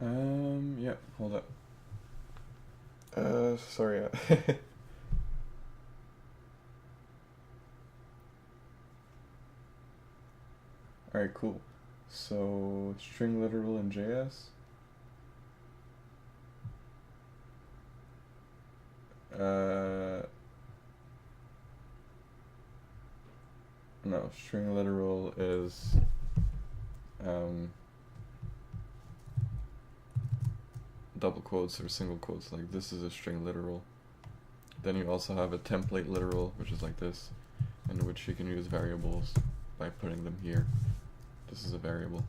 Yeah, hold up. Sorry. Alright, cool. So, string literal in JS. No, string literal is double quotes or single quotes. Like this is a string literal. Then you also have a template literal, which is like this, in which you can use variables by putting them here. This is a variable.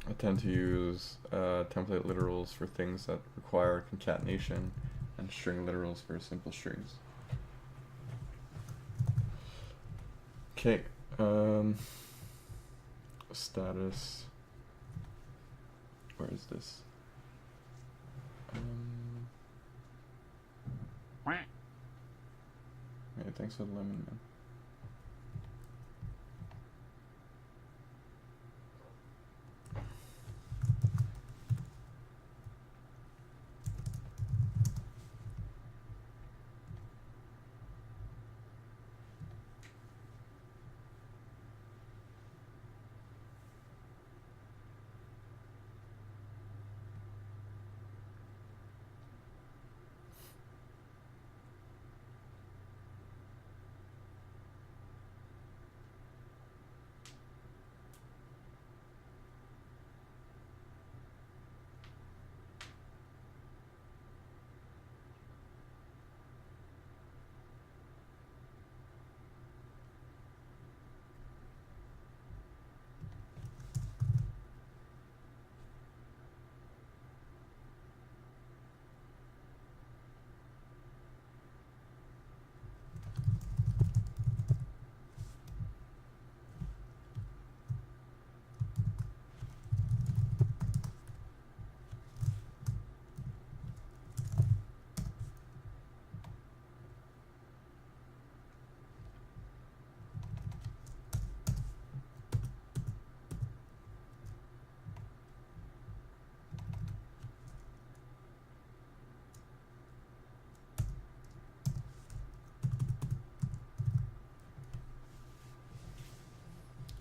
I tend to use template literals for things that require concatenation and string literals for simple strings. Okay, status, where is this? Yeah, thanks for the lemon, man.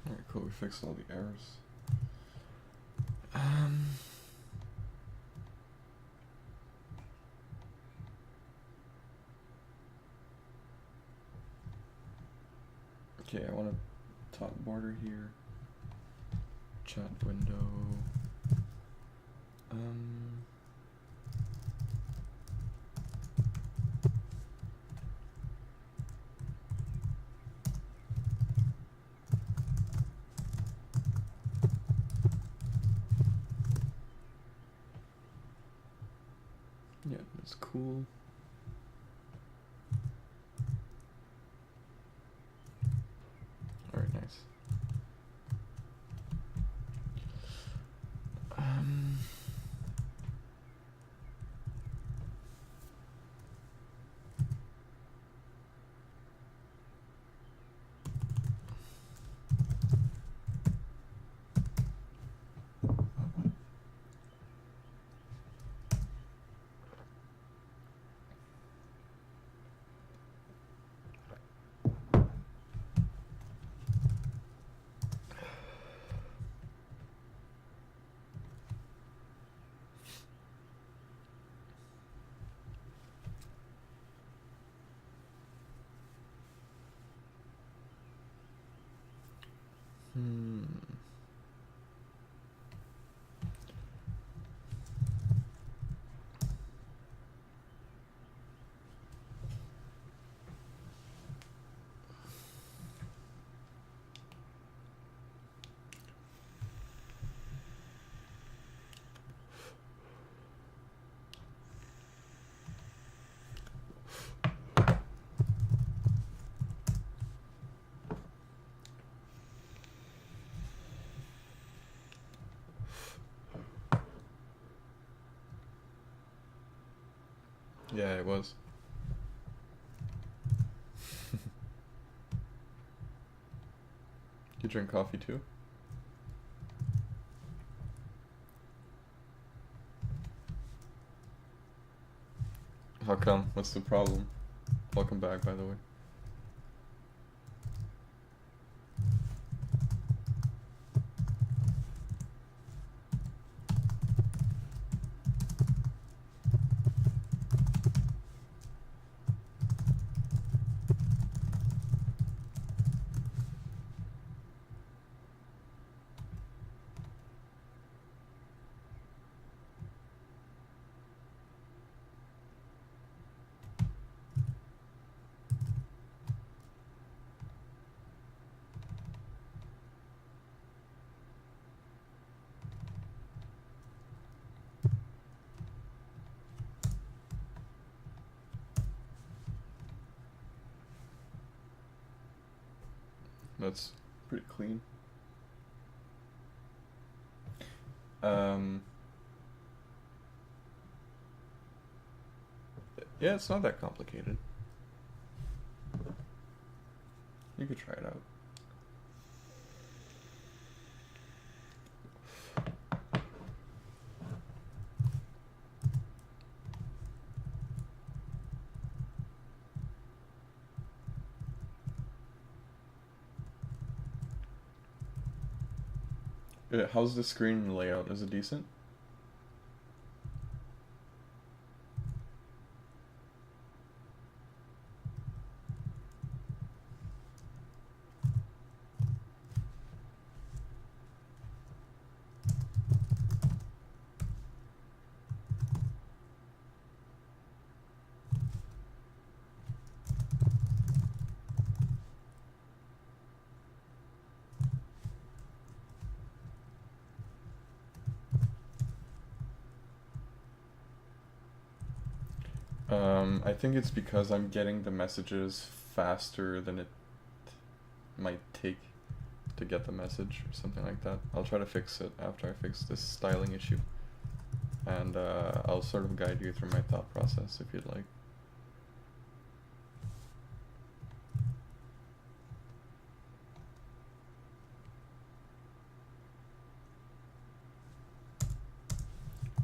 Alright, cool, we fixed all the errors. Okay, I want a top border here. Chat window. Yeah, that's cool. Alright, nice. Yeah, it was. You drink coffee too? How come? What's the problem? Welcome back, by the way. That's pretty clean. Yeah, it's not that complicated. You could try it out. How's the screen layout? Is it decent? I think it's because I'm getting the messages faster than it might take to get the message or something like that. I'll try to fix it after I fix this styling issue. And I'll sort of guide you through my thought process if you'd like.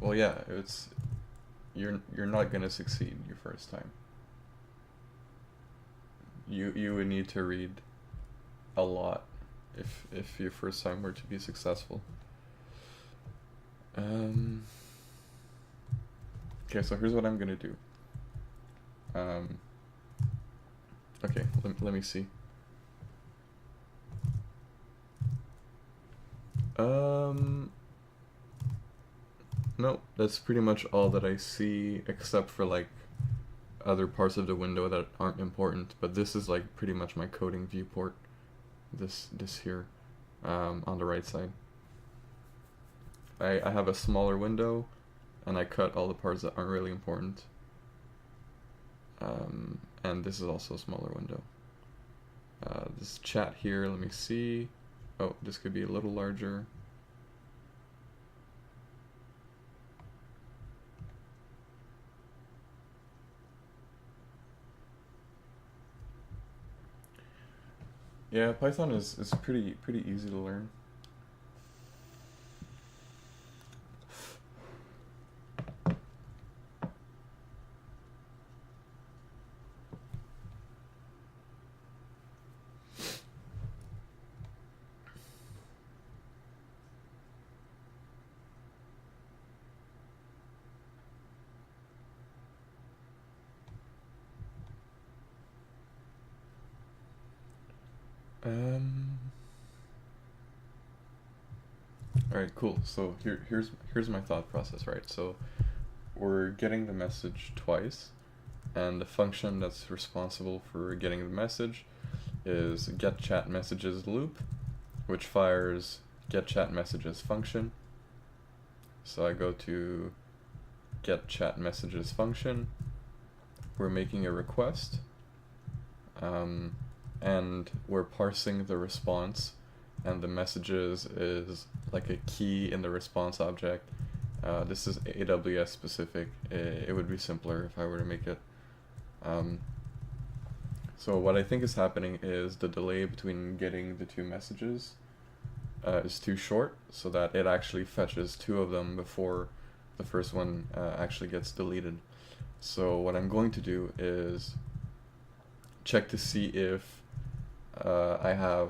Well, yeah, you're not gonna succeed your first time. You would need to read a lot if your first time were to be successful. Okay, so here's what I'm gonna do. Okay, let me see. No, that's pretty much all that I see, except for like other parts of the window that aren't important. But this is like pretty much my coding viewport. This here, on the right side. I have a smaller window, and I cut all the parts that aren't really important. And this is also a smaller window. This chat here, let me see. Oh, this could be a little larger. Yeah, Python is pretty easy to learn. All right, cool. So here's my thought process, right? So we're getting the message twice, and the function that's responsible for getting the message is getChatMessages loop, which fires getChatMessages function. So I go to getChatMessages function. We're making a request, and we're parsing the response, and the messages is like a key in the response object. This is AWS specific. It would be simpler if I were to make it So what I think is happening is the delay between getting the two messages is too short, so that it actually fetches two of them before the first one actually gets deleted. So what I'm going to do is check to see if I have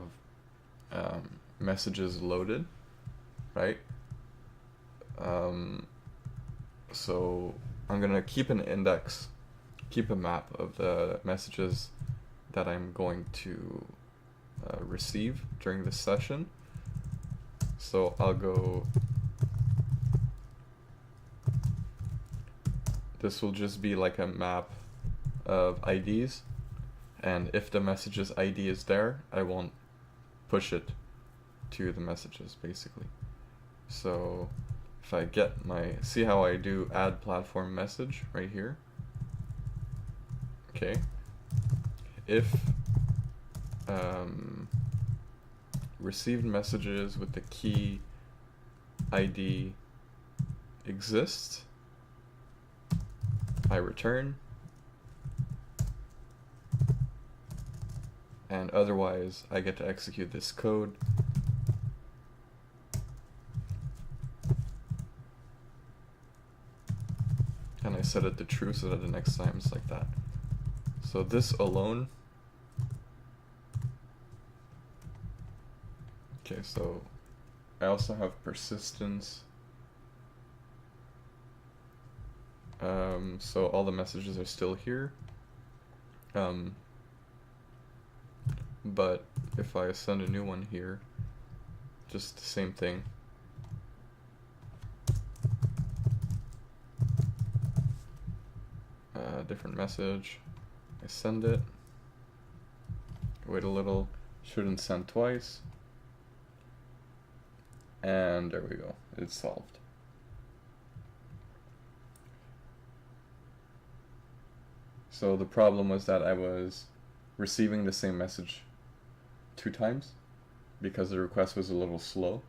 messages loaded, right? So I'm gonna keep an index, keep a map of the messages that I'm going to receive during this session. So I'll go, this will just be like a map of IDs, and if the message's ID is there, I won't push it to the messages, basically. So if I get my, see how I do add platform message right here? Okay. If received messages with the key ID exists, I return, and otherwise I get to execute this code. And I set it to true so that the next time it's like that. So this alone, okay, so I also have persistence. So all the messages are still here. But if I send a new one here, just the same thing. Different message. I send it. Wait a little. Shouldn't send twice. And there we go. It's solved. So the problem was that I was receiving the same message 2 times because the request was a little slow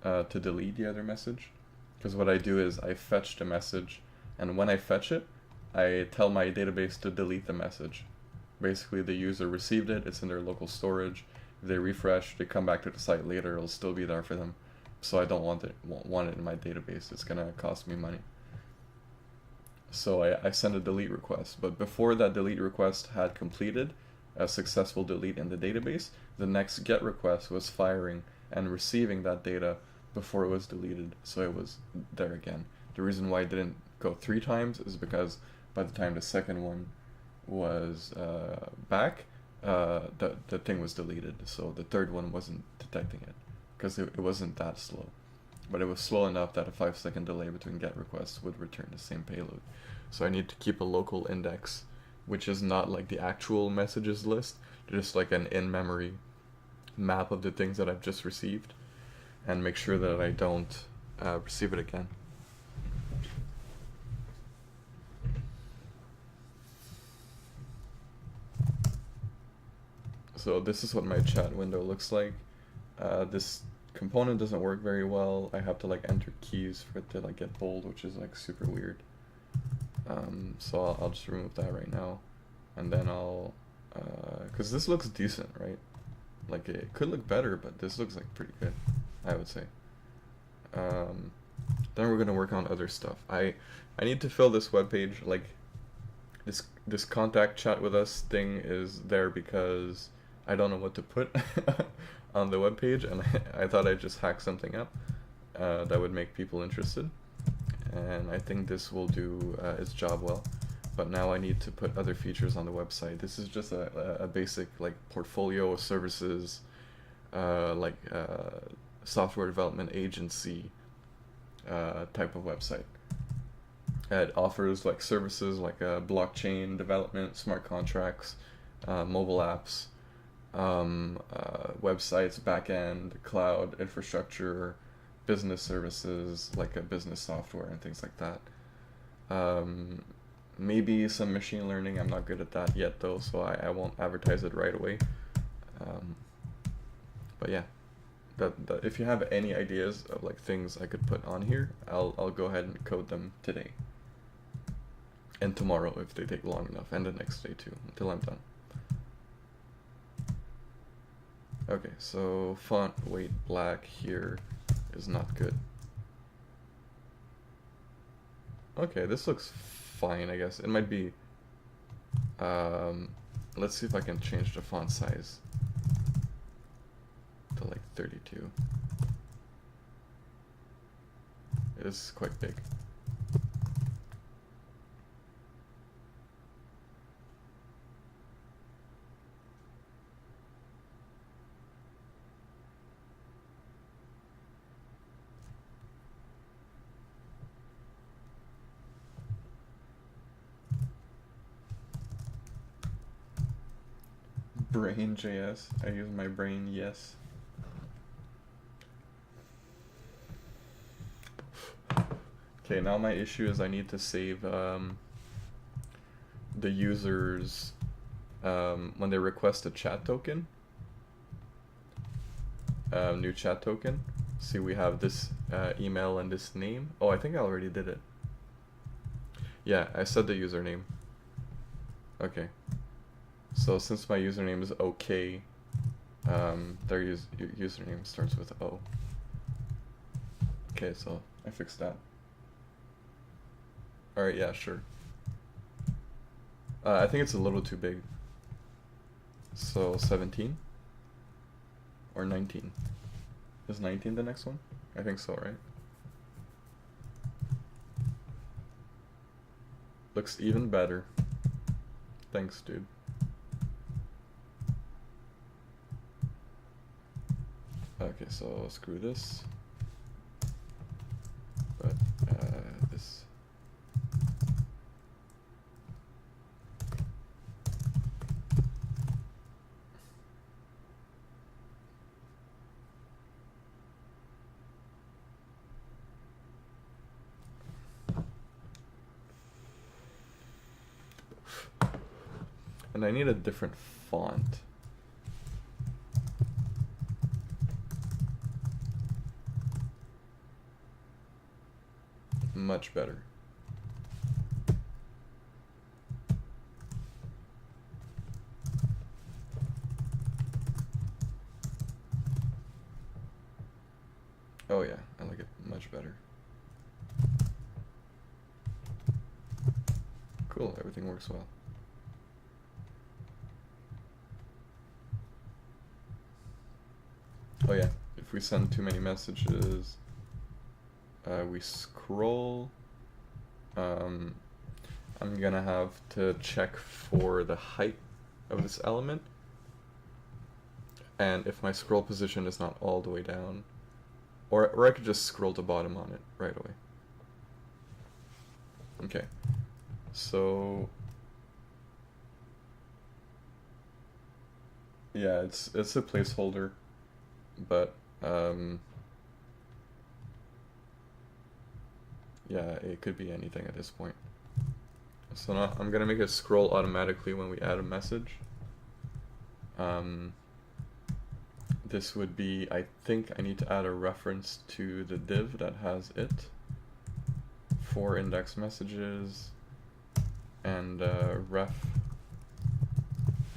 to delete the other message. Because what I do is I fetch the message, and when I fetch it, I tell my database to delete the message. Basically, the user received it, it's in their local storage. If they refresh, they come back to the site later, it'll still be there for them. So I don't want it in my database, it's gonna cost me money. So I send a delete request, but before that delete request had completed a successful delete in the database, the next get request was firing and receiving that data before it was deleted, so it was there again. The reason why it didn't go 3 times is because by the time the second one was back, the thing was deleted, so the third one wasn't detecting it, because it wasn't that slow. But it was slow enough that a 5-second delay between get requests would return the same payload. So I need to keep a local index, which is not like the actual messages list, just like an in-memory map of the things that I've just received, and make sure that I don't receive it again. So this is what my chat window looks like. This component doesn't work very well. I have to like enter keys for it to like get bold, which is like super weird. So I'll just remove that right now, and then I'll, cause this looks decent, right? Like it could look better, but this looks like pretty good, I would say. Then we're gonna work on other stuff. I need to fill this web page. Like this contact chat with us thing is there because I don't know what to put on the web page, and I thought I'd just hack something up that would make people interested, and I think this will do its job well. But now I need to put other features on the website. This is just a basic like portfolio of services, software development agency type of website. It offers like services like blockchain development, smart contracts, mobile apps, websites, backend, cloud infrastructure, business services like a business software and things like that. Maybe some machine learning. I'm not good at that yet though, so I won't advertise it right away. But yeah, if you have any ideas of like things I could put on here, I'll go ahead and code them today and tomorrow if they take long enough, and the next day too, until I'm done. Okay, so font weight black here is not good. Okay, this looks fine, I guess. It might be, let's see if I can change the font size to like 32. It is quite big. Brain.js. I use my brain, yes. Okay, now my issue is I need to save the users when they request a chat token, new chat token. See, we have this email and this name. Oh, I think I already did it. Yeah, I said the username. Okay. So since my username is OK, their username starts with O. Okay, so I fixed that. Alright, yeah, sure. I think it's a little too big. So 17? Or 19? Is 19 the next one? I think so, right? Looks even better. Thanks, dude. Okay, so screw this. But this. And I need a different font. Much better. Oh yeah, I like it much better. Cool, everything works well. Oh yeah, if we send too many messages, we scroll. I'm gonna have to check for the height of this element, and if my scroll position is not all the way down, or I could just scroll to bottom on it right away. Okay, so yeah, it's a placeholder, but yeah, it could be anything at this point. So now I'm gonna make it scroll automatically when we add a message. This would be, I think I need to add a reference to the div that has it for index messages, and ref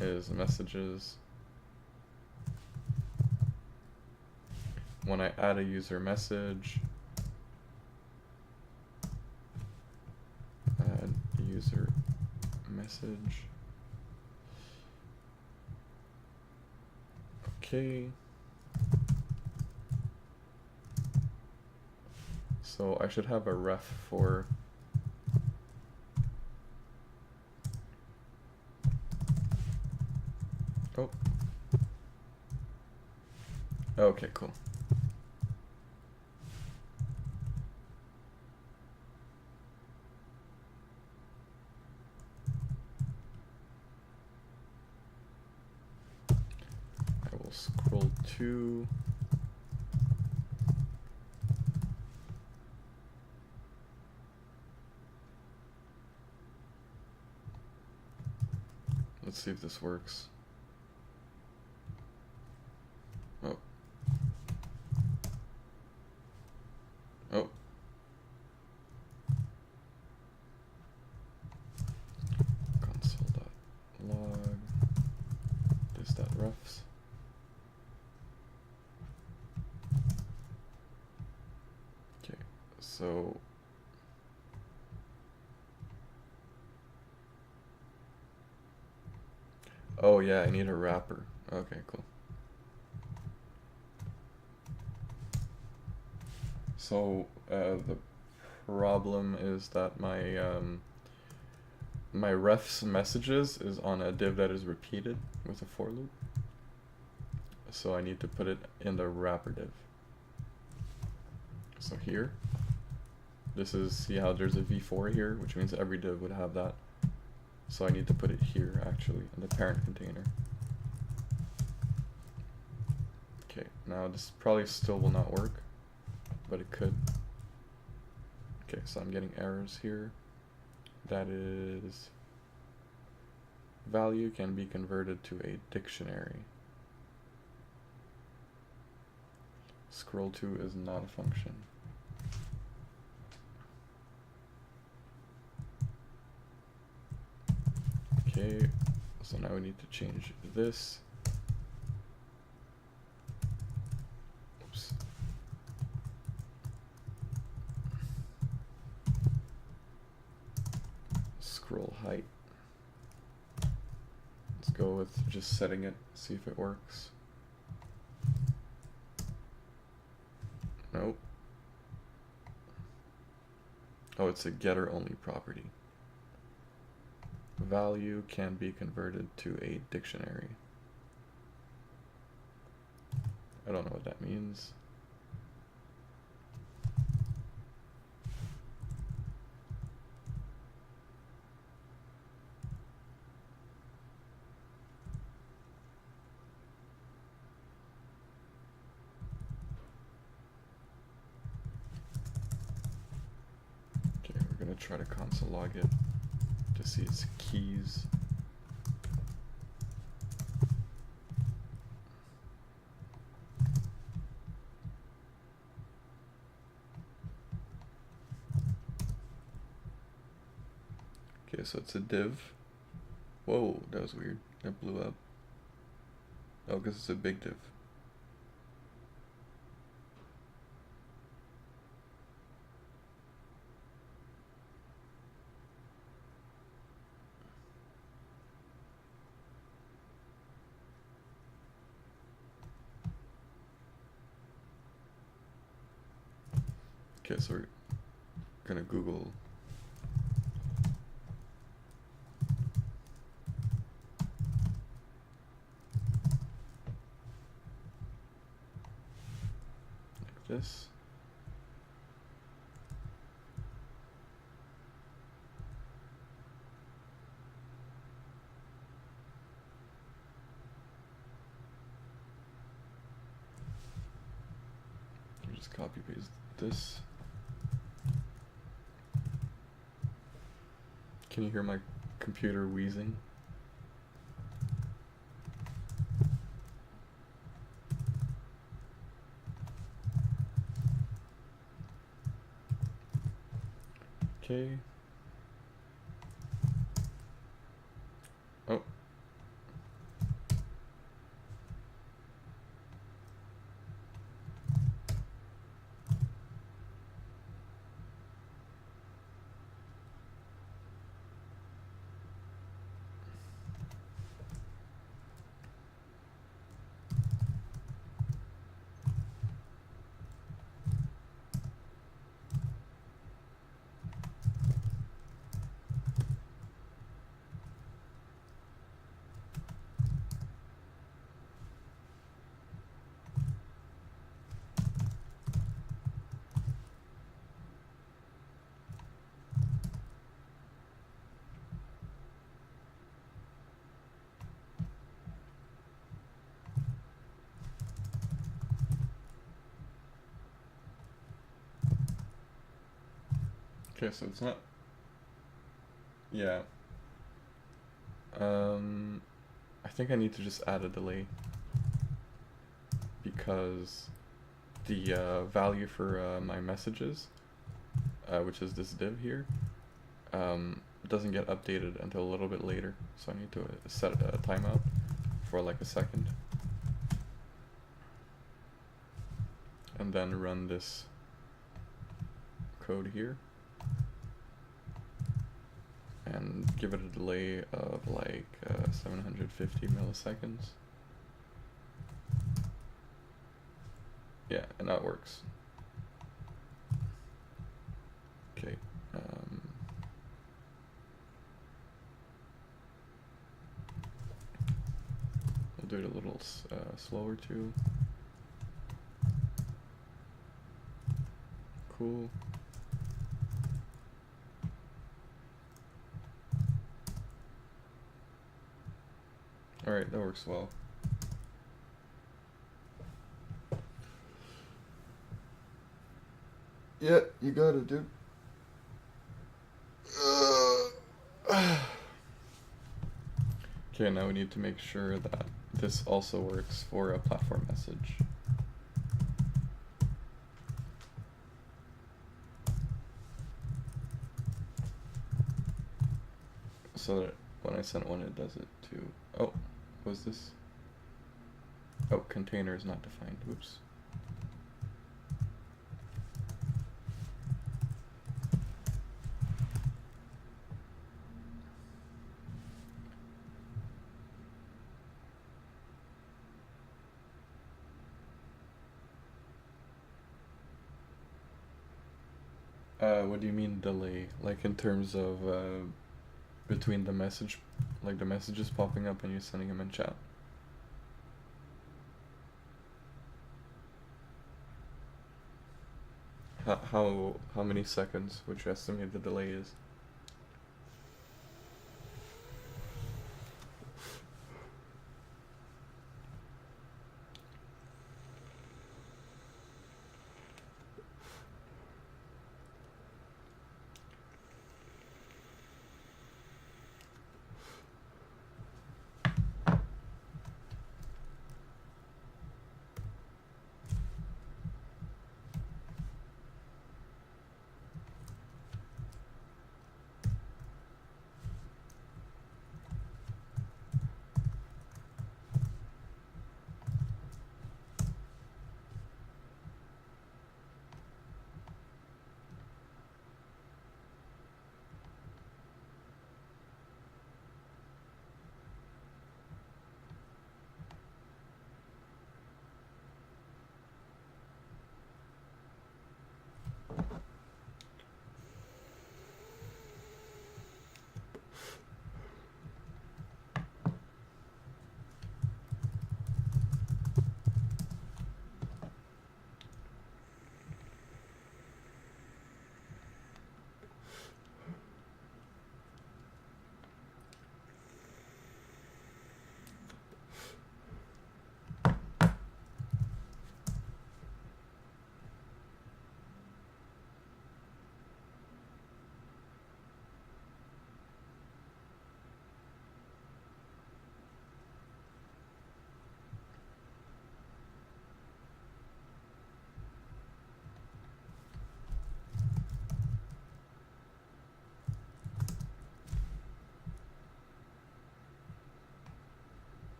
is messages. When I add a user message, add user message. Okay. So I should have a ref for oh. Okay, cool. I will scroll to let's see if this works. Oh. Oh. Console.log. refs. Okay, so oh yeah, I need a wrapper. Okay, cool. So the problem is that my refs messages is on a div that is repeated with a for loop. So I need to put it in the wrapper div. So here, this is, see how there's a v4 here, which means every div would have that. So I need to put it here actually in the parent container. Okay, now this probably still will not work, but it could. Okay, so I'm getting errors here. That is, value can be converted to a dictionary. Scroll to is not a function. Okay, so now we need to change this. Oops. Scroll height. Let's go with just setting it, see if it works. Nope. Oh, it's a getter only property. Value can be converted to a dictionary. I don't know what that means. Okay, we're gonna try to console log it to see its keys. Okay, so it's a div. Whoa, that was weird. That blew up. Oh, because it's a big div. Okay, so we're gonna Google like this. You just copy paste this. Can you hear my computer wheezing? Okay. Oh. Okay, so it's not. Yeah. I think I need to just add a delay because the value for my messages, which is this div here, doesn't get updated until a little bit later. So I need to set a timeout for like a second. And then run this code here. And give it a delay of like 750 milliseconds. Yeah, and that works. Okay. We'll do it a little slower too. Cool. Alright, that works well. Yeah, you got it, dude. Okay, now we need to make sure that this also works for a platform message. So that when I send one, it does it too. Oh, what was this? Oh, container is not defined. Whoops. What do you mean delay? Like in terms of between the message, like the messages popping up and you sending them in chat? How many seconds would you estimate the delay is?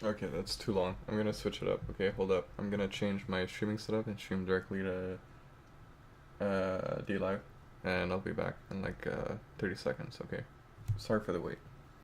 Okay, that's too long. I'm gonna switch it up. Okay, hold up. I'm gonna change my streaming setup and stream directly to DLive, and I'll be back in like 30 seconds. Okay, sorry for the wait.